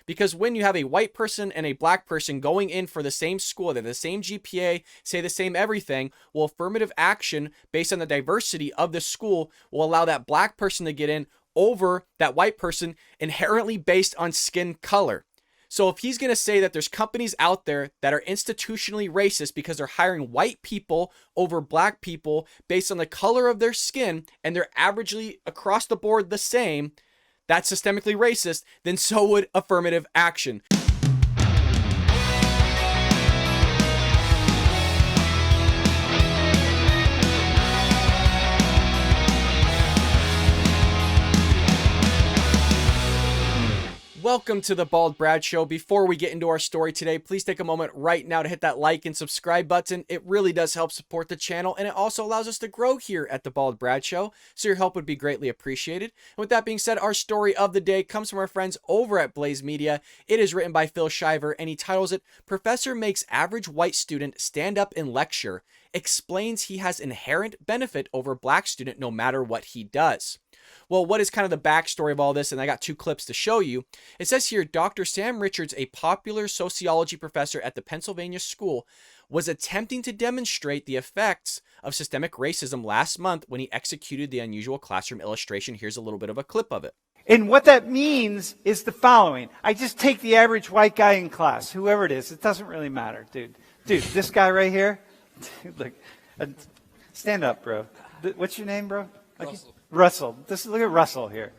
Because when you have a white person and a black person going in for the same school, they're the same GPA, say the same everything, well, affirmative action based on the diversity of the school will allow that black person to get in over that white person inherently based on skin color. So if he's going to say that there's companies out there that are institutionally racist because they're hiring white people over black people based on the color of their skin, and they're averagely across the board the same, that's systemically racist, then so would affirmative action. Welcome to the Bald Brad Show. Before we get into our story today, please take a moment right now to hit that like and subscribe button. It really does help support the channel, and it also allows us to grow here at the Bald Brad Show, so your help would be greatly appreciated. And with that being said, our story of the day comes from our friends over at Blaze Media. It is written by Phil Shiver, and he titles it, "Professor Makes Average White Student Stand Up and Lecture, Explains He Has Inherent Benefit Over Black Student No Matter What He Does." Well, what is kind of the backstory of all this? And I got two clips to show you. It says here, Dr. Sam Richards, a popular sociology professor at the Pennsylvania School, was attempting to demonstrate the effects of systemic racism last month when he executed the unusual classroom illustration. Here's a little bit of a clip of it. And what that means is the following. I just take the average white guy in class, whoever it is. It doesn't really matter, dude. Dude, this guy right here. Look, stand up, bro. What's your name, bro? Russell. Look at Russell here.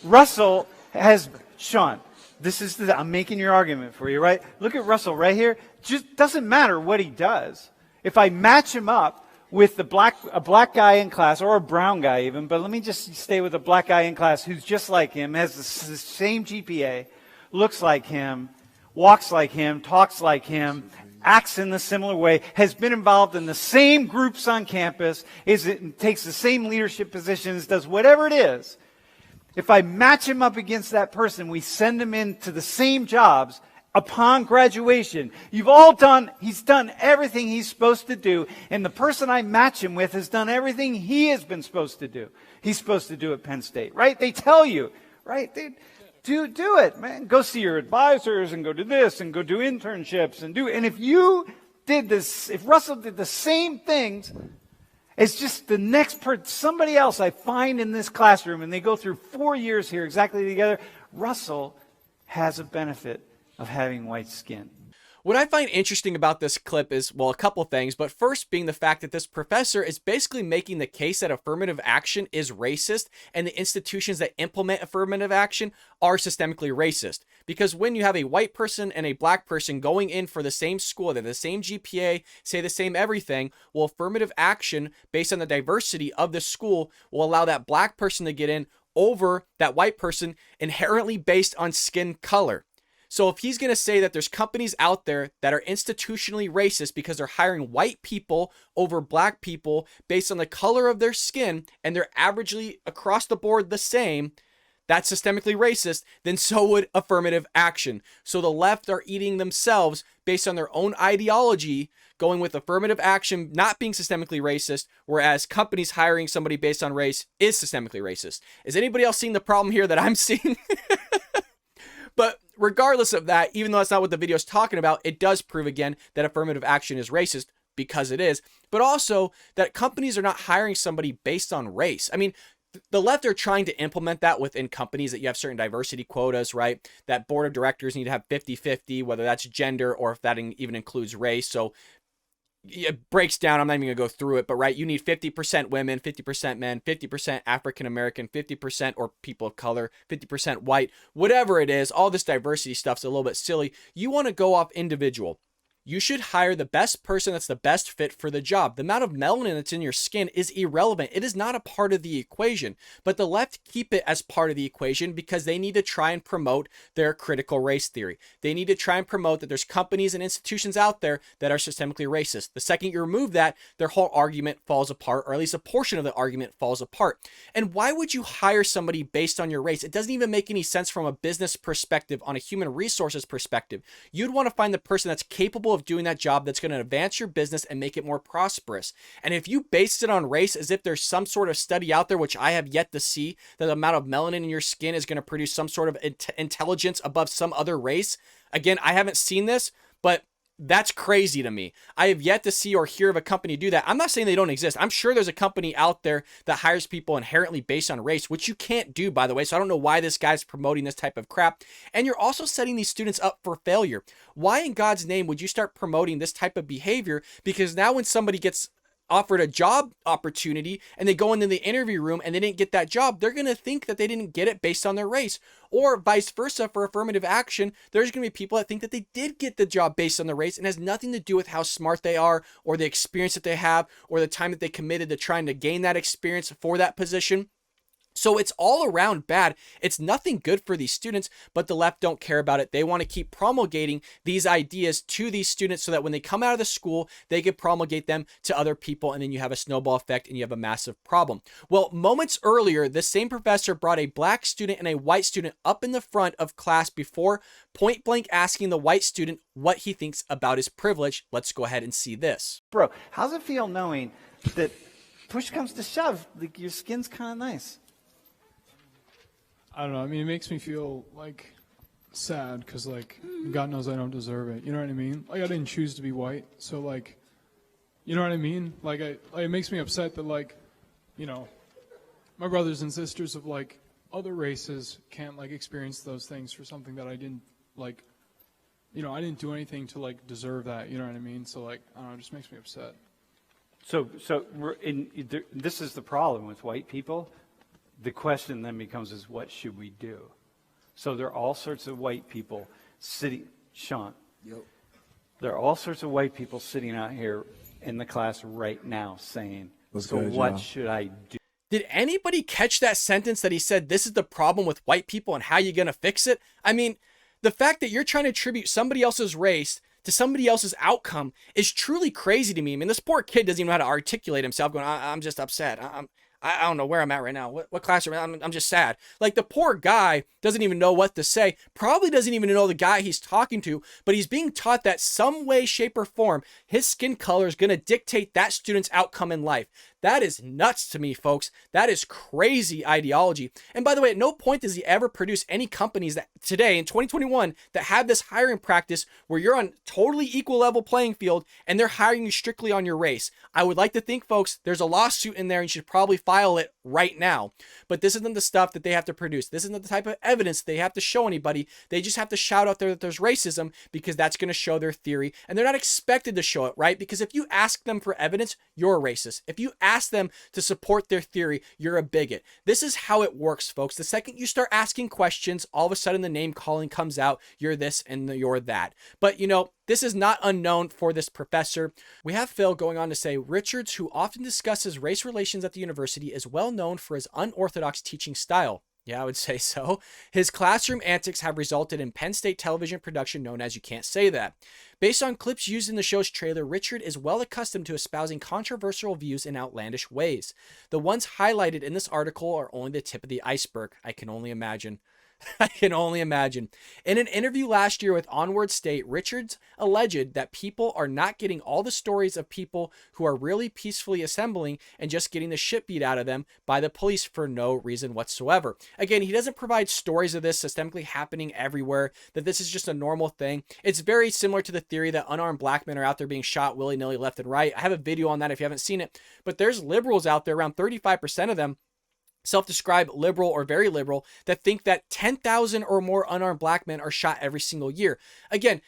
Russell has, Sean, I'm making your argument for you, right? Look at Russell right here. Just doesn't matter what he does. If I match him up with a black guy in class, or a brown guy even, but let me just stay with a black guy in class who's just like him, has the same GPA, looks like him, walks like him, talks like him, acts in a similar way, has been involved in the same groups on campus, takes the same leadership positions, does whatever it is. If I match him up against that person, we send him into the same jobs upon graduation. He's done everything he's supposed to do, and the person I match him with has done everything he has been supposed to do. He's supposed to do at Penn State, right? They tell you, right? Do it, man. Go see your advisors and go do this and go do internships and if you did this, if Russell did the same things as just the next somebody else I find in this classroom, and they go through 4 years here exactly together, Russell has a benefit of having white skin. What I find interesting about this clip is, well, a couple things, but first being the fact that this professor is basically making the case that affirmative action is racist and the institutions that implement affirmative action are systemically racist. Because when you have a white person and a black person going in for the same school, they're the same GPA, say the same everything, well, affirmative action based on the diversity of the school will allow that black person to get in over that white person inherently based on skin color. So if he's going to say that there's companies out there that are institutionally racist because they're hiring white people over black people based on the color of their skin, and they're averagely across the board the same, that's systemically racist, then so would affirmative action. So the left are eating themselves based on their own ideology, going with affirmative action not being systemically racist, whereas companies hiring somebody based on race is systemically racist. Is anybody else seeing the problem here that I'm seeing? But regardless of that, even though that's not what the video is talking about, it does prove again that affirmative action is racist, because it is, but also that companies are not hiring somebody based on race. I mean, the left are trying to implement that within companies, that you have certain diversity quotas, right? That board of directors need to have 50-50, whether that's gender or if that even includes race. So it breaks down, I'm not even gonna go through it, but right, you need 50% women, 50% men, 50% African American, 50% or people of color, 50% white, whatever it is. All this diversity stuff's a little bit silly. You want to go off individual. You should hire the best person that's the best fit for the job. The amount of melanin that's in your skin is irrelevant. It is not a part of the equation, but the left keep it as part of the equation because they need to try and promote their critical race theory. They need to try and promote that there's companies and institutions out there that are systemically racist. The second you remove that, their whole argument falls apart, or at least a portion of the argument falls apart. And why would you hire somebody based on your race? It doesn't even make any sense from a business perspective, on a human resources perspective. You'd want to find the person that's capable of doing that job that's going to advance your business and make it more prosperous. And if you base it on race as if there's some sort of study out there, which I have yet to see, that the amount of melanin in your skin is going to produce some sort of intelligence above some other race. Again, I haven't seen this, but that's crazy to me. I have yet to see or hear of a company do that. I'm not saying they don't exist. I'm sure there's a company out there that hires people inherently based on race, which you can't do, by the way. So I don't know why this guy's promoting this type of crap. And you're also setting these students up for failure. Why in God's name would you start promoting this type of behavior? Because now when somebody gets offered a job opportunity and they go into the interview room and they didn't get that job, they're going to think that they didn't get it based on their race. Or vice versa, for affirmative action, there's going to be people that think that they did get the job based on their race, and has nothing to do with how smart they are or the experience that they have or the time that they committed to trying to gain that experience for that position. So it's all around bad. It's nothing good for these students, but the left don't care about it. They want to keep promulgating these ideas to these students so that when they come out of the school, they can promulgate them to other people, and then you have a snowball effect and you have a massive problem. Well, moments earlier, this same professor brought a black student and a white student up in the front of class before point blank asking the white student what he thinks about his privilege. Let's go ahead and see this. Bro, how's it feel knowing that push comes to shove, like your skin's kind of nice? I don't know. I mean, it makes me feel like sad because like God knows I don't deserve it. You know what I mean? Like I didn't choose to be white, so like, you know what I mean? Like it makes me upset that like, you know, my brothers and sisters of like other races can't like experience those things for something that I didn't like. You know, I didn't do anything to like deserve that. You know what I mean? So like, I don't know. It just makes me upset. So this is the problem with white people. The question then becomes is what should we do? So there are all sorts of white people sitting, Sean. Yep. There are all sorts of white people sitting out here in the class right now saying, what should I do? Did anybody catch that sentence that he said, this is the problem with white people and how you going to fix it? I mean, the fact that you're trying to attribute somebody else's race to somebody else's outcome is truly crazy to me. I mean, this poor kid doesn't even know how to articulate himself going, I'm just upset. I don't know where I'm at right now. What classroom? I'm just sad. Like the poor guy doesn't even know what to say. Probably doesn't even know the guy he's talking to, but he's being taught that some way, shape, or form, his skin color is going to dictate that student's outcome in life. That is nuts to me, folks. That is crazy ideology. And by the way, at no point does he ever produce any companies that today in 2021 that have this hiring practice where you're on totally equal level playing field and they're hiring you strictly on your race. I would like to think, folks, there's a lawsuit in there and you should probably file it right now. But this isn't the stuff that they have to produce. This isn't the type of evidence they have to show anybody. They just have to shout out there that there's racism because that's going to show their theory. And they're not expected to show it, right? Because if you ask them for evidence, you're a racist. If you ask them to support their theory, you're a bigot. This is how it works, folks. The second you start asking questions, all of a sudden the name calling comes out. You're this and you're that. But you know, this is not unknown for this professor. We have Phil going on to say, Richards, who often discusses race relations at the university, is well known for his unorthodox teaching style. Yeah, I would say so. His classroom antics have resulted in Penn State television production known as You Can't Say That. Based on clips used in the show's trailer, Richard is well accustomed to espousing controversial views in outlandish ways. The ones highlighted in this article are only the tip of the iceberg. I can only imagine. I can only imagine. In an interview last year with Onward State, Richards alleged that people are not getting all the stories of people who are really peacefully assembling and just getting the shit beat out of them by the police for no reason whatsoever. Again, he doesn't provide stories of this systemically happening everywhere, that this is just a normal thing. It's very similar to the theory that unarmed black men are out there being shot willy-nilly left and right. I have a video on that if you haven't seen it, but there's liberals out there, around 35% of them, self-described liberal or very liberal, that think that 10,000 or more unarmed black men are shot every single year. Again,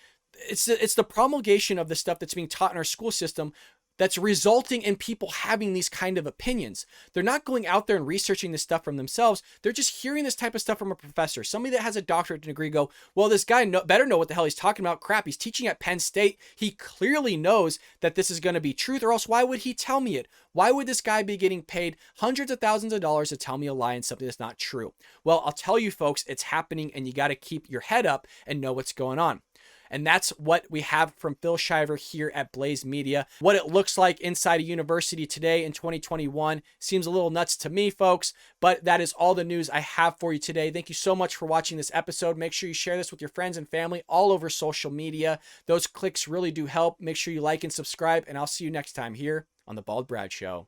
it's the promulgation of the stuff that's being taught in our school system that's resulting in people having these kind of opinions. They're not going out there and researching this stuff from themselves. They're just hearing this type of stuff from a professor, somebody that has a doctorate degree, go, well, this guy better know what the hell he's talking about. Crap, he's teaching at Penn State. He clearly knows that this is going to be truth, or else why would he tell me it? Why would this guy be getting paid hundreds of thousands of dollars to tell me a lie and something that's not true? Well, I'll tell you folks, it's happening, and you got to keep your head up and know what's going on. And that's what we have from Phil Shiver here at Blaze Media. What it looks like inside a university today in 2021 seems a little nuts to me, folks, but that is all the news I have for you today. Thank you so much for watching this episode. Make sure you share this with your friends and family all over social media. Those clicks really do help. Make sure you like and subscribe, and I'll see you next time here on The Bald Brad Show.